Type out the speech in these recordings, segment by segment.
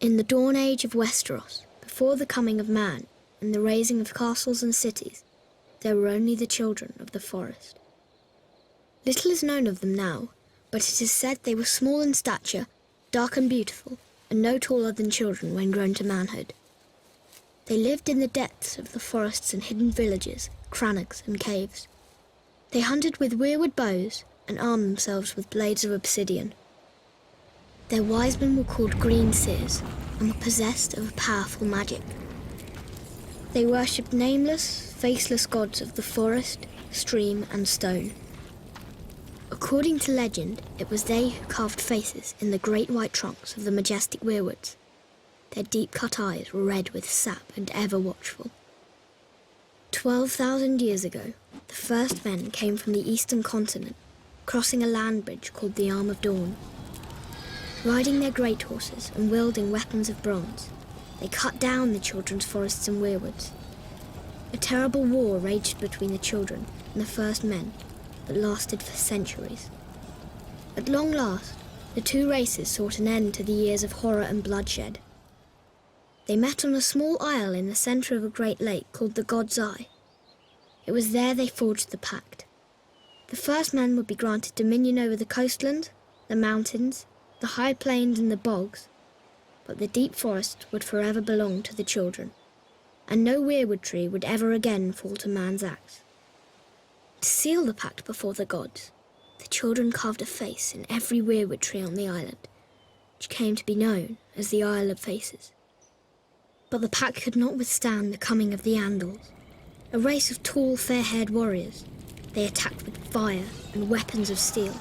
In the dawn age of Westeros, before the coming of man and the raising of castles and cities, there were only the children of the forest. Little is known of them now, but it is said they were small in stature, dark and beautiful, and no taller than children when grown to manhood. They lived in the depths of the forests and hidden villages, crannogs and caves. They hunted with weirwood bows and armed themselves with blades of obsidian. Their wise men were called green seers and were possessed of a powerful magic. They worshipped nameless, faceless gods of the forest, stream and stone. According to legend, it was they who carved faces in the great white trunks of the majestic weirwoods. Their deep-cut eyes were red with sap and ever watchful. 12,000 years ago, the first men came from the eastern continent, crossing a land bridge called the Arm of Dawn. Riding their great horses and wielding weapons of bronze, they cut down the children's forests and weirwoods. A terrible war raged between the children and the first men that lasted for centuries. At long last, the two races sought an end to the years of horror and bloodshed. They met on a small isle in the centre of a great lake called the God's Eye. It was there they forged the pact. The first men would be granted dominion over the coastland, the mountains, the high plains and the bogs, but the deep forest would forever belong to the children, and no weirwood tree would ever again fall to man's axe. To seal the pact before the gods, the children carved a face in every weirwood tree on the island, which came to be known as the Isle of Faces. But the pact could not withstand the coming of the Ândalos, a race of tall, fair-haired warriors. They attacked with fire and weapons of steel,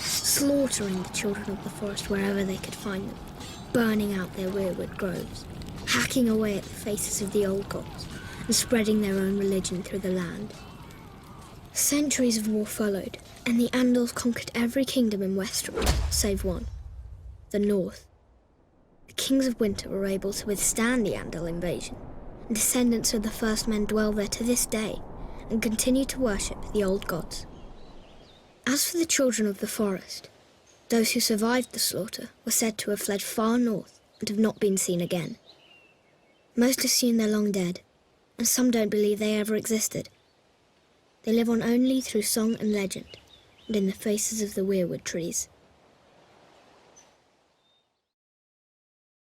slaughtering the children of the forest wherever they could find them, burning out their weirwood groves, hacking away at the faces of the old gods, and spreading their own religion through the land. Centuries of war followed, and the Ândalos conquered every kingdom in Westeros, save one, the North. The kings of winter were able to withstand the Andal invasion, and descendants of the first men dwell there to this day and continue to worship the old gods. As for the children of the forest, those who survived the slaughter were said to have fled far north and have not been seen again. Most assume they're long dead, and some don't believe they ever existed. They live on only through song and legend, and in the faces of the weirwood trees.